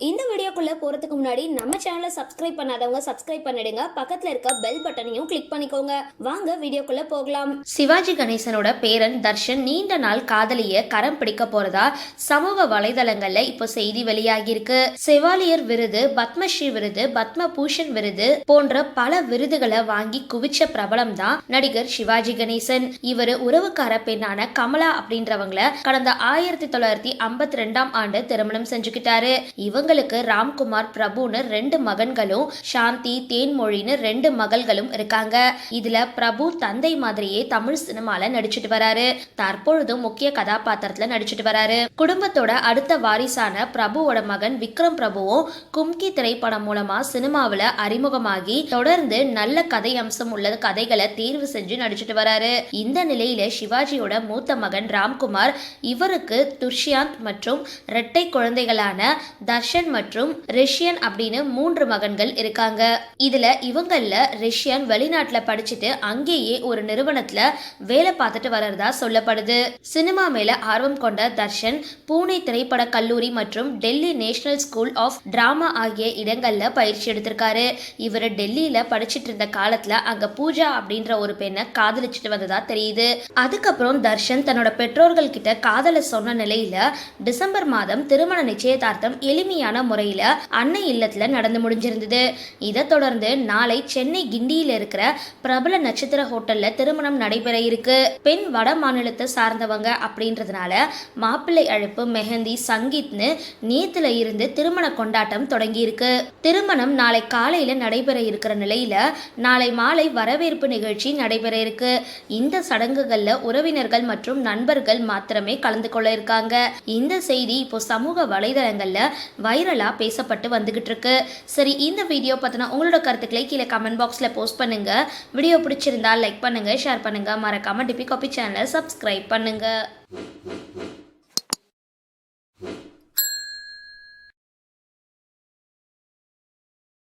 இந்த வீடியோக்குள்ள போறதுக்கு முன்னாடி நம்ம சேனலை சப்ஸ்கிரைப் பண்ணாதவங்க சப்ஸ்கிரைப் பண்ணிடுங்க, பக்கத்துல இருக்க பெல் பட்டனையும் கிளிக் பண்ணிக்கோங்க. வாங்க வீடியோக்குள்ள போகலாம். சிவாஜி கணேசனோட பேரன் தர்ஷன் நீண்ட நாள் காதலிய கரம் பிடிக்க போறதா சமூக வலைதளங்கள்ல இப்போ செய்தி வெளியாகி இருக்கு. செவாலியர் விருது, பத்மஸ்ரீ விருது, பத்ம பூஷன் விருது போன்ற பல விருதுகளை வாங்கி குவிச்ச பிரபலம் தான் நடிகர் சிவாஜி கணேசன். இவர் உறவுக்கார பெண்ணான கமலா அப்படின்றவங்கள கடந்த 1952 ஆண்டு திருமணம் செஞ்சுக்கிட்டாரு. இவங்களுக்கு ராம்குமார், பிரபுன்னு 2 மகன்களும், சாந்தி, தேன்மொழின்னு 2 மகள்களும் இருக்காங்க. இதுல பிரபு தந்தை மாதிரியே தமிழ் சினிமால நடிச்சிட்டு வராரு. தற்பொழுதும் முக்கிய கதாபாத்திரத்துல நடிச்சிட்டு வராரு. குடும்பத்தோட அடுத்த வாரிசான பிரபுவோட மகன் விக்ரம் பிரபுவும் கும்கி திரைப்படம் மூலமா சினிமாவில அறிமுகமாகி தொடர்ந்து நல்ல கதை அம்சம் உள்ள கதைகளை தேர்வு செஞ்சு நடிச்சிட்டு வராரு. இந்த நிலையில சிவாஜியோட மூத்த மகன் ராம்குமார், இவருக்கு துஷ்யந்த் மற்றும் இரட்டை குழந்தைகளான தர்ஷன் மற்றும் ரிஷியன் அப்படின்னு 3 மகன்கள் இருக்காங்க. இதுல இவங்கள்ல ரிஷியன் வெளிநாட்டுல படிச்சுட்டு அங்கேயே ஒரு நிறுவனத்துல வேலை பார்த்துட்டு வர்றதா சொல்லப்படுது. சினிமா மேல ஆர்வம் கொண்ட தர்ஷன் பூனே திரைப்பட கல்லூரி மற்றும் Delhi National School of Drama ஆகிய இடங்கள்ல பயிற்சி எடுத்திருக்காரு. இவர் டெல்லியில படிச்சுட்டு இருந்த காலத்துல அங்க பூஜா அப்படின்ற ஒரு பெண்ணை காதலிச்சுட்டு வந்ததா தெரியுது. அதுக்கப்புறம் தர்ஷன் தன்னோட பெற்றோர்கள் கிட்ட காதல சொன்ன நிலையில டிசம்பர் மாதம் திருமண நிச்சயதார்த்தம் எளிமையான முறையில அன்னை இல்லத்துல நடந்து முடிஞ்சிருந்தது. இதை தொடர்ந்து நாளை சென்னை கிண்டியில இருக்கிற பிரபல நட்சத்திர ஹோட்டல்ல திருமணம் நடைபெற இருக்கு. பெண் வட மாநிலத்தை சார்ந்தவங்க அப்படின்றதுனால மாப்பிள்ளை அழைப்பு, மெஹந்தி, சங்கீத்னு நேத்துல இருந்து திருமண கொண்டாட்டம் தொடங்கி இருக்கு. திருமணம் நாளை காலையில நடைபெற இருக்கிற நிலையில நாளை மாலை வரவேற்பு நிகழ்ச்சி நடைபெற இருக்கு. இந்த சடங்குகள்ல உறவினர்கள் மற்றும் நண்பர்கள் மாத்திரமே கலந்து கொள்ள இருக்காங்க. இந்த செய்தி இப்போ சமூக வலைதளங்கள்ல வைரலா பேசப்பட்டு வந்துகிட்டு இருக்கு. சரி, இந்த வீடியோ பத்தின உங்களோட கருத்துக்களை கீழே கமெண்ட் பாக்ஸ்ல போஸ்ட் பண்ணுங்க. வீடியோ பிடிச்சிருந்தா லைக் பண்ணுங்க, ஷேர் பண்ணுங்க, மறக்காம டிபி காபி சேனலை சப்ஸ்கிரைப் பண்ணுங்க.